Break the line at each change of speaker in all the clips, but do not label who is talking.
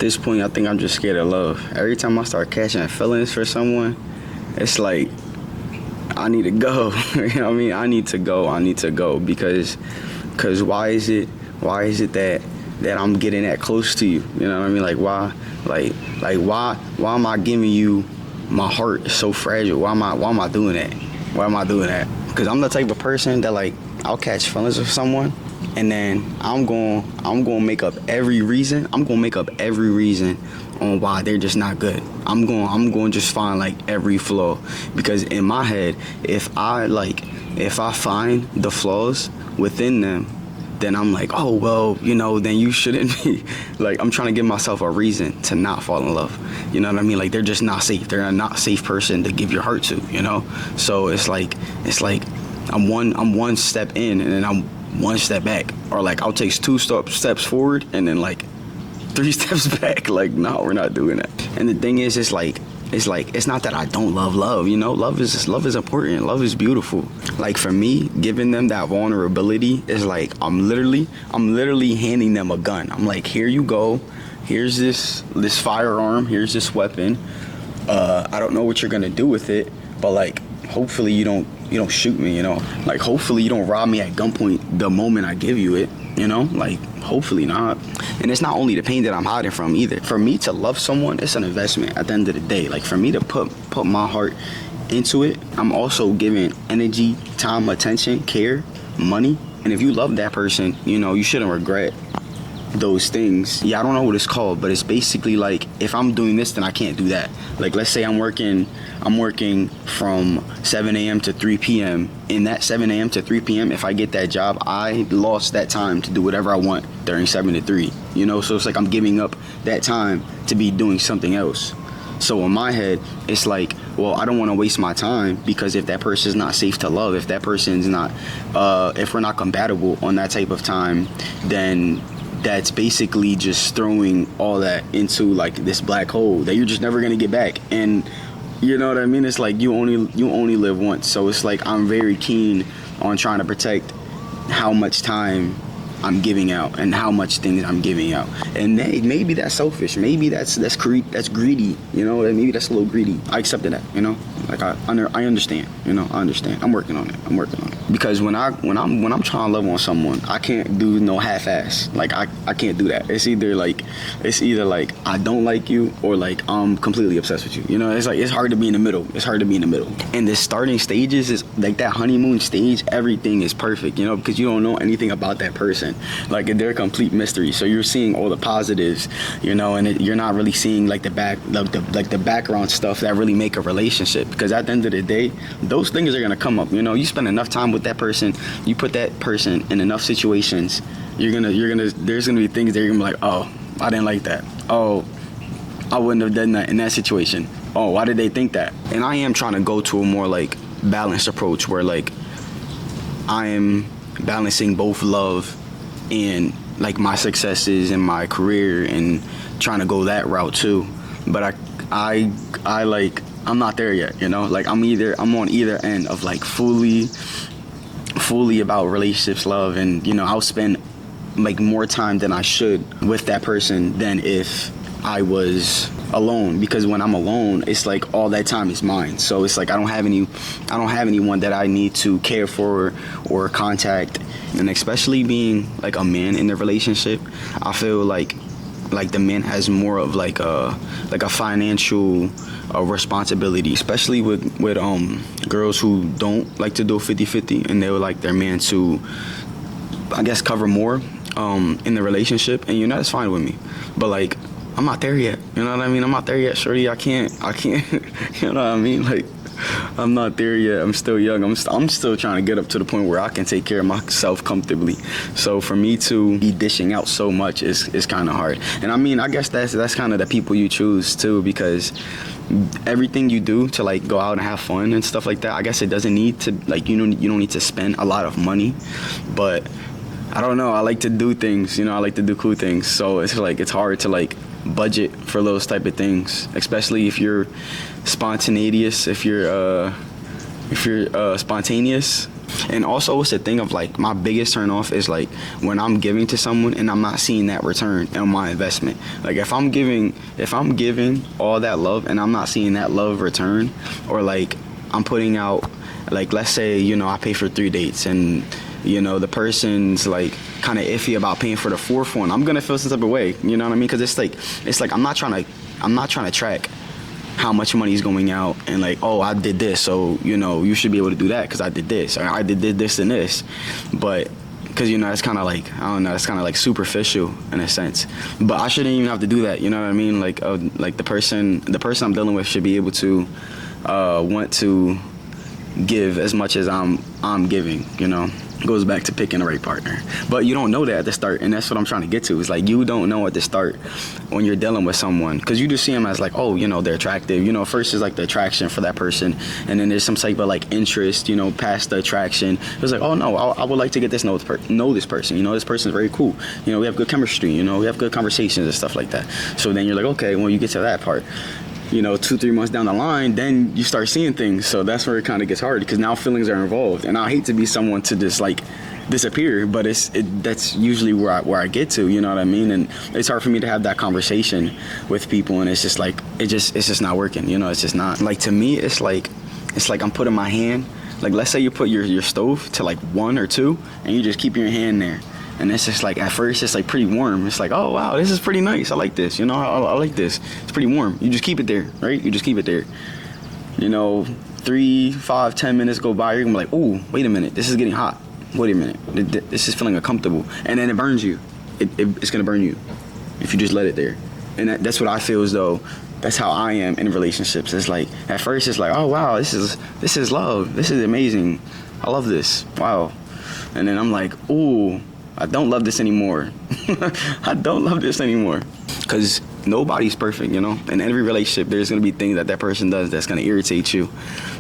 this point, I think I'm just scared of love. Every time I start catching feelings for someone, it's like I need to go. You know what I mean? I need to go because why is it that I'm getting that close to you? You know what I mean? Like why am I giving you my heart? Is so fragile. Why am I doing that? Why am I doing that? Because I'm the type of person that like I'll catch feelings with someone, and then I'm going to make up every reason. I'm going to make up every reason on why they're just not good. I'm going to just find like every flaw, because in my head, if I find the flaws within them, then I'm like, oh well, you know, then you shouldn't be. Like, I'm trying to give myself a reason to not fall in love. You know what I mean? Like, they're just not safe. They're a not safe person to give your heart to, you know? So it's like I'm one step in and then I'm one step back, or like I'll take two steps forward and then like 3 steps back. Like, no, we're not doing that. And the thing is, it's not that I don't love, you know. Love is important. Love is beautiful. Like, for me, giving them that vulnerability is like I'm literally handing them a gun. I'm like, here you go. Here's this firearm. Here's this weapon. I don't know what you're gonna do with it, but like, hopefully you don't shoot me, you know. Like, hopefully you don't rob me at gunpoint the moment I give you it, you know. Like, hopefully not. And it's not only the pain that I'm hiding from either. For me to love someone, it's an investment at the end of the day. Like, for me to put my heart into it, I'm also giving energy, time, attention, care, money. And if you love that person, you know, you shouldn't regret those things. Yeah, I don't know what it's called, but it's basically like, if I'm doing this, then I can't do that. Like, let's say I'm working from 7 a.m. to 3 p.m. In that 7 a.m. to 3 p.m., if I get that job, I lost that time to do whatever I want during 7 to 3, you know? So it's like I'm giving up that time to be doing something else. So in my head, it's like, well, I don't want to waste my time, because if that person's not safe to love, if that person's not, if we're not compatible on that type of time, then that's basically just throwing all that into like this black hole that you're just never gonna get back. And you know what I mean? It's like you only live once. So it's like I'm very keen on trying to protect how much time I'm giving out and how much things I'm giving out. And maybe that's selfish. Maybe that's greedy. You know, maybe that's a little greedy. I accepted that. You know, like I understand. You know, I understand. I'm working on it. Because when I'm trying to love on someone, I can't do no half-ass. Like I can't do that. It's either like I don't like you, or like I'm completely obsessed with you. You know, it's hard to be in the middle. And the starting stages is like that honeymoon stage. Everything is perfect. You know, because you don't know anything about that person. Like, they're a complete mystery. So you're seeing all the positives, you know, and you're not really seeing like the background stuff that really make a relationship. Because at the end of the day, those things are gonna come up. You know, you spend enough time with that person, you put that person in enough situations, there's gonna be things that you're gonna be like, oh, I didn't like that. Oh, I wouldn't have done that in that situation. Oh, why did they think that? And I am trying to go to a more like balanced approach, where like I am balancing both love and like my successes in my career, and trying to go that route too. But I'm not there yet, you know. Like, I'm on either end of like fully about relationships, love, and you know, I'll spend like more time than I should with that person than if I was alone. Because when I'm alone, it's like all that time is mine. So it's like I don't have anyone that I need to care for or contact. And especially being like a man in the relationship, I feel like the man has more of like a financial responsibility, especially with girls who don't like to do 50-50, and they would like their man to, I guess, cover more in the relationship. And you know, that's fine with me, but like, I'm not there yet. You know what I mean? I'm not there yet, shorty. I can't. You know what I mean? Like, I'm not there yet. I'm still young. I'm still trying to get up to the point where I can take care of myself comfortably. So for me to be dishing out so much is kind of hard. And I mean, I guess that's kind of the people you choose too, because everything you do to like go out and have fun and stuff like that, I guess it doesn't need to, like, you don't need to spend a lot of money. But I don't know. I like to do things. You know, I like to do cool things. So it's like it's hard to like budget for those type of things, especially if you're spontaneous, if you're spontaneous, And also, it's the thing of like my biggest turn off is like when I'm giving to someone and I'm not seeing that return on my investment. Like if I'm giving all that love and I'm not seeing that love return, or like I'm putting out, like let's say, you know, I pay for 3 dates and, you know, the person's like kind of iffy about paying for the 4th one, I'm gonna feel some type of way. You know what I mean? Because it's like I'm not trying to track how much money is going out and like, oh, I did this, so, you know, you should be able to do that because I did this, or I did this and this. But because, you know, it's kind of like, I don't know, it's kind of like superficial in a sense. But I shouldn't even have to do that, you know what I mean? Like the person I'm dealing with should be able to want to give as much as I'm giving, you know. Goes back to picking the right partner. But you don't know that at the start, and that's what I'm trying to get to. It's like you don't know at the start when you're dealing with someone, because you just see them as like, oh, you know, they're attractive. You know, first is like the attraction for that person, and then there's some type of like interest, you know, past the attraction. It's like, oh no, I would like to get this know this person. You know, this person's very cool. You know, we have good chemistry. You know, we have good conversations and stuff like that. So then you're like, okay, when you get to that part, you know, 2-3 months down the line, then you start seeing things. So that's where it kind of gets hard, because now feelings are involved. And I hate to be someone to just like disappear, but that's usually where I get to, you know what I mean? And it's hard for me to have that conversation with people, and it's just like it's just not working, you know. It's just not. Like, to me, it's like I'm putting my hand, like let's say you put your stove to like 1 or 2 and you just keep your hand there. And it's just like, at first it's like pretty warm. It's like, oh wow, this is pretty nice. I like this, you know, I like this. It's pretty warm. You just keep it there, right? You just keep it there. You know, 3, 5, 10 minutes go by, you're gonna be like, oh, wait a minute, this is getting hot. Wait a minute, this is feeling uncomfortable. And then it burns you. It's gonna burn you if you just let it there. And that's what I feel as though that's how I am in relationships. It's like, at first it's like, oh wow, this is love. This is amazing. I love this. Wow. And then I'm like, ooh, I don't love this anymore. I don't love this anymore. Because nobody's perfect, you know? In every relationship, there's going to be things that person does that's going to irritate you,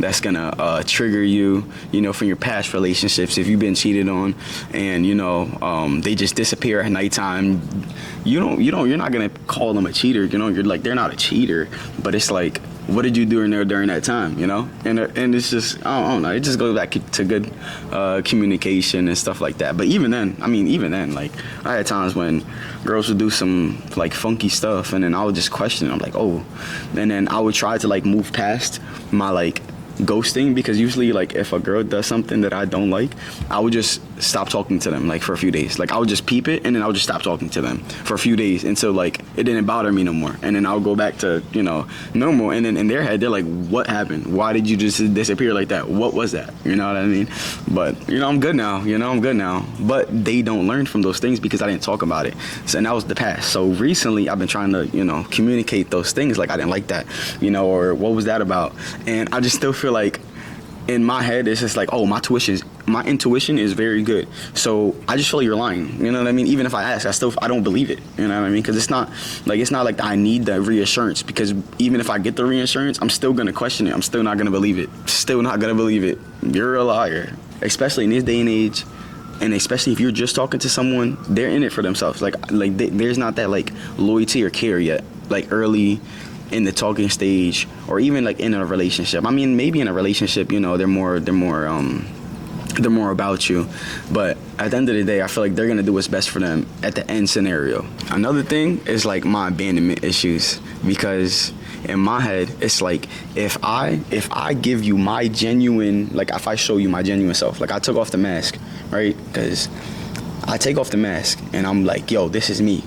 that's going to trigger you, you know, from your past relationships. If you've been cheated on and, you know, they just disappear at nighttime, you're not going to call them a cheater, you know? You're like, they're not a cheater, but it's like, what did you do in there during that time, you know? And it's just, I don't know, it just goes back to good communication and stuff like that. But even then, like, I had times when girls would do some like funky stuff, and then I would just question it. I'm like, oh, and then I would try to like move past my like ghosting, because usually like if a girl does something that I don't like, I would just stop talking to them like for a few days. Like I would just peep it, and then I would just stop talking to them for a few days until like it didn't bother me no more, and then I'll go back to, you know, normal. And then in their head they're like, what happened? Why did you just disappear like that? What was that? You know what I mean? But you know, I'm good now. But they don't learn from those things because I didn't talk about it. So, and that was the past. So recently I've been trying to, you know, communicate those things, like I didn't like that, you know, or what was that about? And I just still feel like in my head it's just like, oh, my intuition is very good, so I just feel like you're lying, you know what I mean? Even if I ask, I don't believe it, you know what I mean? Because it's not like I need the reassurance, because even if I get the reassurance, I'm still gonna question it. I'm still not gonna believe it. You're a liar. Especially in this day and age, and especially if you're just talking to someone, they're in it for themselves. There's not that like loyalty or care yet, like early in the talking stage, or even like in a relationship. I mean, maybe in a relationship, you know, they're more about you, but at the end of the day, I feel like they're gonna do what's best for them at the end scenario. Another thing is like my abandonment issues, because in my head it's like, if I give you my genuine, like if I show you my genuine self, like I took off the mask, right? Because I take off the mask and I'm like, yo, this is me,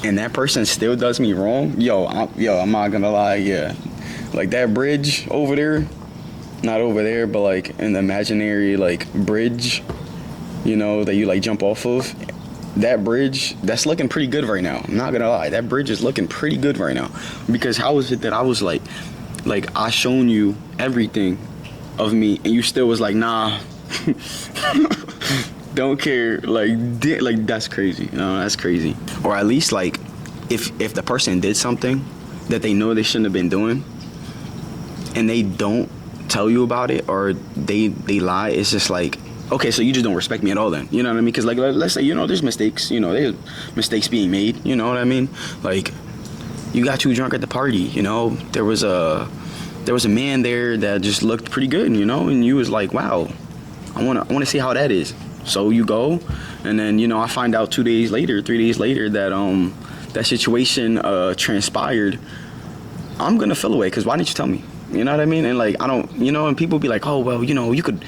and that person still does me wrong, I'm not gonna lie, yeah, like that bridge over there, not over there, but like in the imaginary like bridge, you know, that you like jump off of, that bridge, that's looking pretty good right now. I'm not gonna lie, that bridge is looking pretty good right now. Because how is it that I was like I shown you everything of me and you still was like, nah, don't care, like that's crazy, you know, that's crazy. Or at least like if the person did something that they know they shouldn't have been doing and they don't tell you about it, or they lie, it's just like, okay, so you just don't respect me at all then, you know what I mean? Because like, let's say, you know, there's mistakes, you know, there's mistakes being made, you know what I mean? Like, you got too drunk at the party, you know, there was a man there that just looked pretty good, you know, and you was like, wow, I wanna see how that is. So you go, and then, you know, I find out 2 days later, 3 days later that that situation transpired. I'm gonna feel away, because why didn't you tell me? You know what I mean? And like, I don't, you know, and people be like, oh, well, you know, you could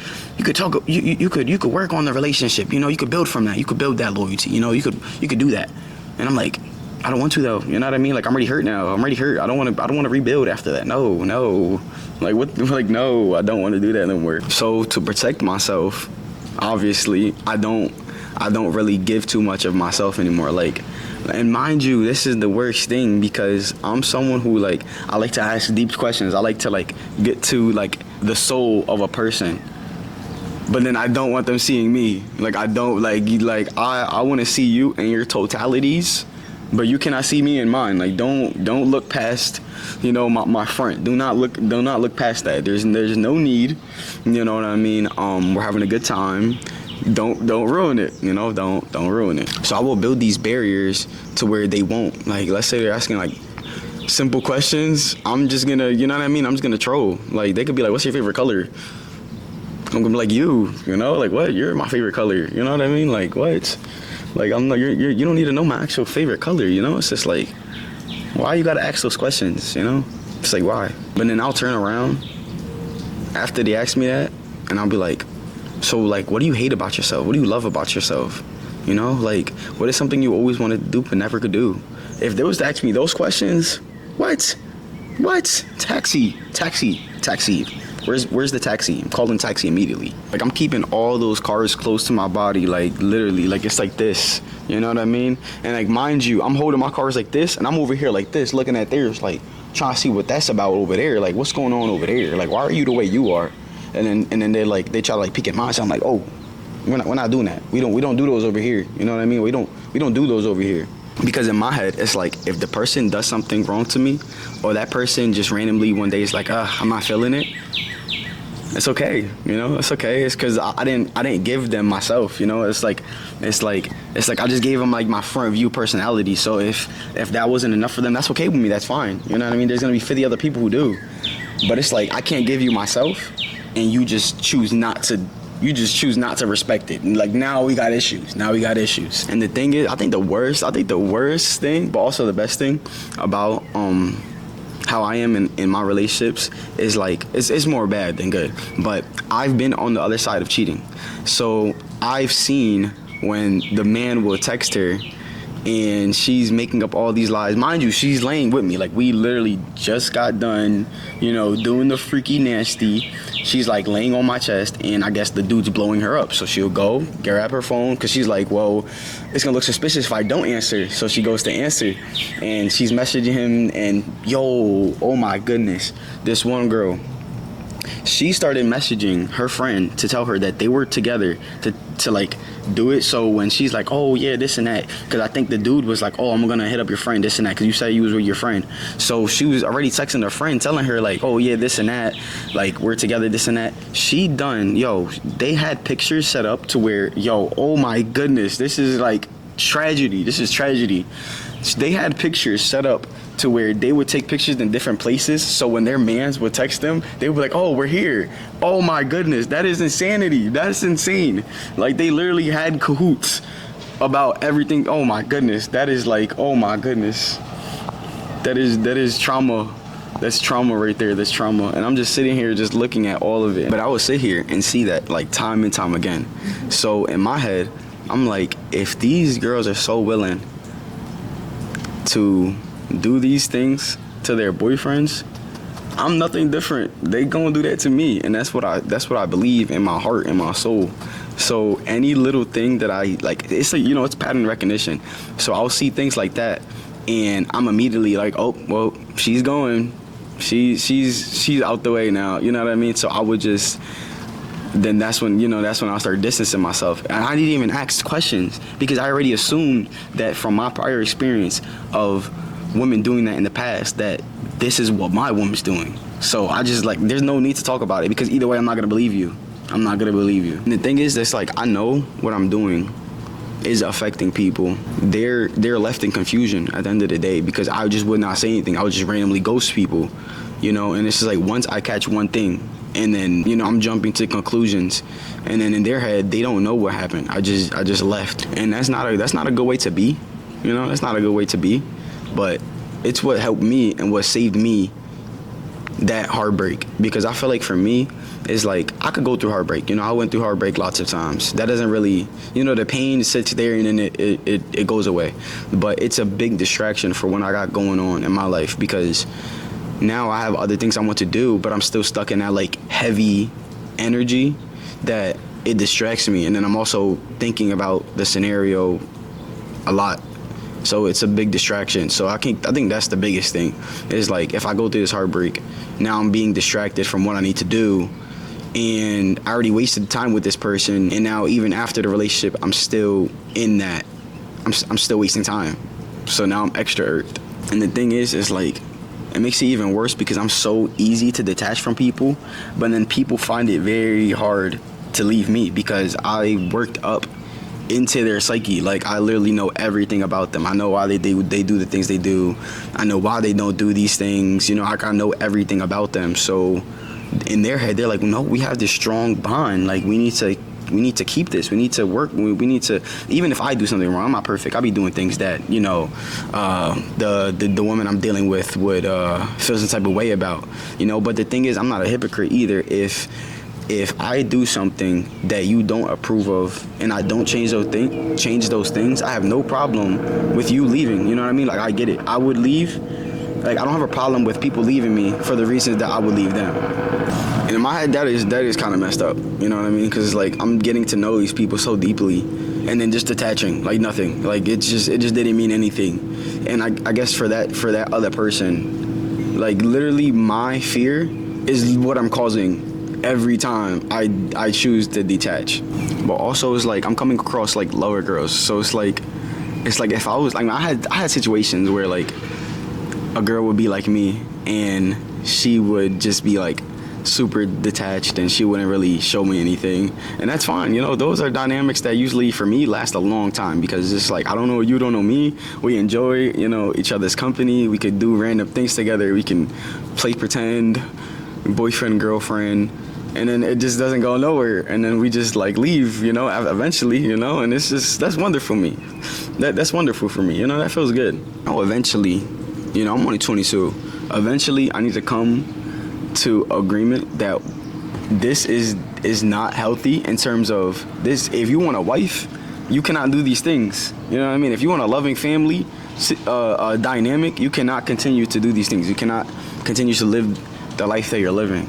talk, you could work on the relationship, you know, you could build from that, you could build that loyalty, you know, you could do that. And I'm like, I don't want to though, you know what I mean? Like, I'm already hurt now, I'm already hurt, I don't want to rebuild after that. No, like what, like, no, I don't want to do that no more. So to protect myself, obviously, I don't really give too much of myself anymore. Like, and mind you, this is the worst thing, because I'm someone who, like, I like to ask deep questions. I like to, like, get to, like, the soul of a person. But then I don't want them seeing me. Like, I don't, I want to see you in your totalities, but you cannot see me in mine. Like, don't look past, you know, my front. Do not look past that. There's no need. You know what I mean? We're having a good time. Don't ruin it, you know, don't ruin it. So I will build these barriers to where they won't. Like, let's say they're asking like simple questions, I'm just gonna, you know what I mean, I'm just gonna troll. Like, they could be like, what's your favorite color? I'm gonna be like, you know, like, what? You're my favorite color, you know what I mean? Like, what? Like, I'm like, you don't need to know my actual favorite color, you know? It's just like, why you gotta ask those questions, you know? It's like, why? But then I'll turn around after they ask me that, and I'll be like, so, like, what do you hate about yourself? What do you love about yourself? You know, like, what is something you always wanted to do but never could do? If they was to ask me those questions, what? Taxi. Where's the taxi? I'm calling taxi immediately. Like, I'm keeping all those cars close to my body, like, literally, like, it's like this. You know what I mean? And, like, mind you, I'm holding my cars like this, and I'm over here like this, looking at theirs, like, trying to see what that's about over there. Like, what's going on over there? Like, why are you the way you are? And then they try to like peek at mine. So I'm like, oh, we're not doing that. We don't do those over here. You know what I mean? We don't do those over here. Because in my head, it's like, if the person does something wrong to me, or that person just randomly one day is like, I'm not feeling it, it's okay. You know, it's okay. It's because I didn't give them myself. You know, it's like I just gave them like my front view personality. So if that wasn't enough for them, that's okay with me. That's fine. You know what I mean? There's gonna be 50 other people who do. But it's like, I can't give you myself, and you just choose not to respect it. And like, now we got issues. And the thing is, I think the worst thing, but also the best thing about how I am in my relationships is like, it's more bad than good. But I've been on the other side of cheating. So I've seen when the man will text her and she's making up all these lies. Mind you, she's laying with me. Like, we literally just got done, you know, doing the freaky nasty. She's like laying on my chest, and I guess the dude's blowing her up. So she'll go grab her phone, because she's like, well, it's gonna look suspicious if I don't answer. So she goes to answer, and she's messaging him, and yo, oh my goodness, this one girl, she started messaging her friend to tell her that they were together to like do it. So when she's like, oh yeah, this and that, because I think the dude was like, oh, I'm gonna hit up your friend, this and that, because you said you was with your friend. So she was already texting her friend telling her like, oh yeah, this and that, like, we're together, this and that. She done, yo, they had pictures set up to where, yo, oh my goodness, this is like tragedy. They had pictures set up to where they would take pictures in different places, so when their mans would text them, they would be like, oh, we're here. Oh my goodness, that is insanity. That's insane. Like, they literally had cahoots about everything. Oh my goodness, that is like, oh my goodness, that is trauma. That's trauma right there. That's trauma. And I'm just sitting here just looking at all of it. But I would sit here and see that like time and time again. So in my head, I'm like, if these girls are so willing to do these things to their boyfriends, I'm nothing different. They gonna do that to me, and that's what I believe in my heart and my soul. So any little thing that I like, it's like, you know, it's pattern recognition. So I'll see things like that, and I'm immediately like, oh, well, she's going, she's out the way now. You know what I mean? So I would just. Then that's when I start distancing myself. And I didn't even ask questions, because I already assumed that from my prior experience of women doing that in the past, that this is what my woman's doing. So I just like, there's no need to talk about it, because either way, I'm not gonna believe you. And the thing is, that's like, I know what I'm doing is affecting people. They're left in confusion at the end of the day, because I just would not say anything. I would just randomly ghost people, you know. And it's just like, once I catch one thing, and then I'm jumping to conclusions, and then in their head they don't know what happened. I just left, and that's not a good way to be. That's not a good way to be, but it's what helped me and what saved me that heartbreak. Because I feel like for me, it's like I could go through heartbreak. I went through heartbreak lots of times. That doesn't really, the pain sits there and then it goes away. But it's a big distraction for what I got going on in my life, because now I have other things I want to do, but I'm still stuck in that like heavy energy that it distracts me. And then I'm also thinking about the scenario a lot. So it's a big distraction. So I think that's the biggest thing, is like if I go through this heartbreak, now I'm being distracted from what I need to do, and I already wasted time with this person, and now even after the relationship, I'm still in that. I'm still wasting time. So now I'm extra irked. And the thing is, it's like it makes it even worse because I'm so easy to detach from people, but then people find it very hard to leave me because I worked up into their psyche. Like I literally know everything about them. I know why they do the things they do. I know why they don't do these things. I know everything about them. So in their head, they're like, no, we have this strong bond. Like we need to keep this. We need to work. We need to. Even if I do something wrong, I'm not perfect. I'll be doing things that the woman I'm dealing with would feel some type of way about. But the thing is, I'm not a hypocrite either. If I do something that you don't approve of and I don't change those things, I have no problem with you leaving. You know what I mean? Like I get it. I would leave. Like I don't have a problem with people leaving me for the reasons that I would leave them. And in my head, that is kind of messed up. You know what I mean? Because it's like I'm getting to know these people so deeply, and then just detaching like nothing. Like it just didn't mean anything. And I guess for that other person, like literally my fear is what I'm causing every time I choose to detach. But also it's like I'm coming across like lower girls, so it's like if I was like I had situations where like a girl would be like me and she would just be like super detached and she wouldn't really show me anything, and that's fine. Those are dynamics that usually for me last a long time, because it's like I don't know you, don't know me. We enjoy each other's company. We could do random things together. We can play pretend, boyfriend, girlfriend, and then it just doesn't go nowhere, and then we just like leave eventually, and that's wonderful me. That's wonderful for me. That feels good. Eventually, I'm only 22. Eventually I need to come to agreement that this is not healthy in terms of this. If you want a wife, you cannot do these things. You know what I mean? If you want a loving family dynamic, you cannot continue to do these things. You cannot continue to live the life that you're living.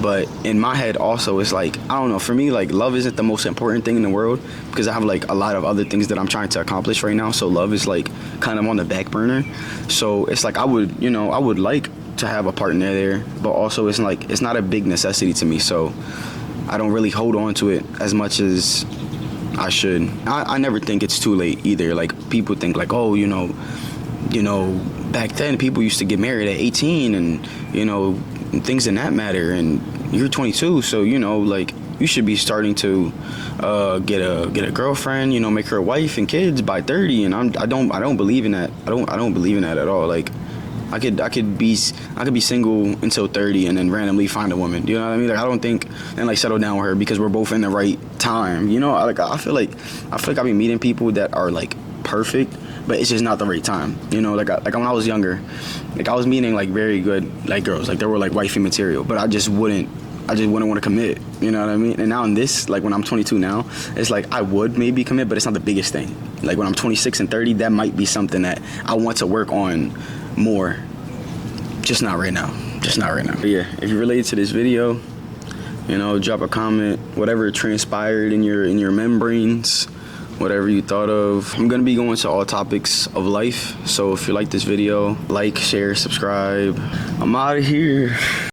But in my head also, it's like, I don't know, for me, like love isn't the most important thing in the world, because I have like a lot of other things that I'm trying to accomplish right now. So love is like kind of on the back burner. So it's like I would like to have a partner there, but also it's like it's not a big necessity to me. So I don't really hold on to it as much as I should. I never think it's too late either. Like people think like, oh, back then people used to get married at 18 and things in that matter, and you're 22, so like you should be starting to get a girlfriend, make her a wife and kids by 30. And I don't believe in that. I don't believe in that at all. Like I could be single until 30 and then randomly find a woman. You know what I mean? Like I don't think and like settle down with her because we're both in the right time. I feel like I be meeting people that are like perfect, but it's just not the right time. Like when I was younger, like I was meeting like very good like girls, like they were like wifey material, but I just wouldn't want to commit. You know what I mean? And now in this, like when I'm 22 now, it's like I would maybe commit, but it's not the biggest thing. Like when I'm 26 and 30, that might be something that I want to work on more. Just not right now. But yeah, if you related to this video, drop a comment, whatever transpired in your membranes, whatever you thought of. I'm gonna be going to all topics of life, so if you like this video, like, share, subscribe. I'm out of here.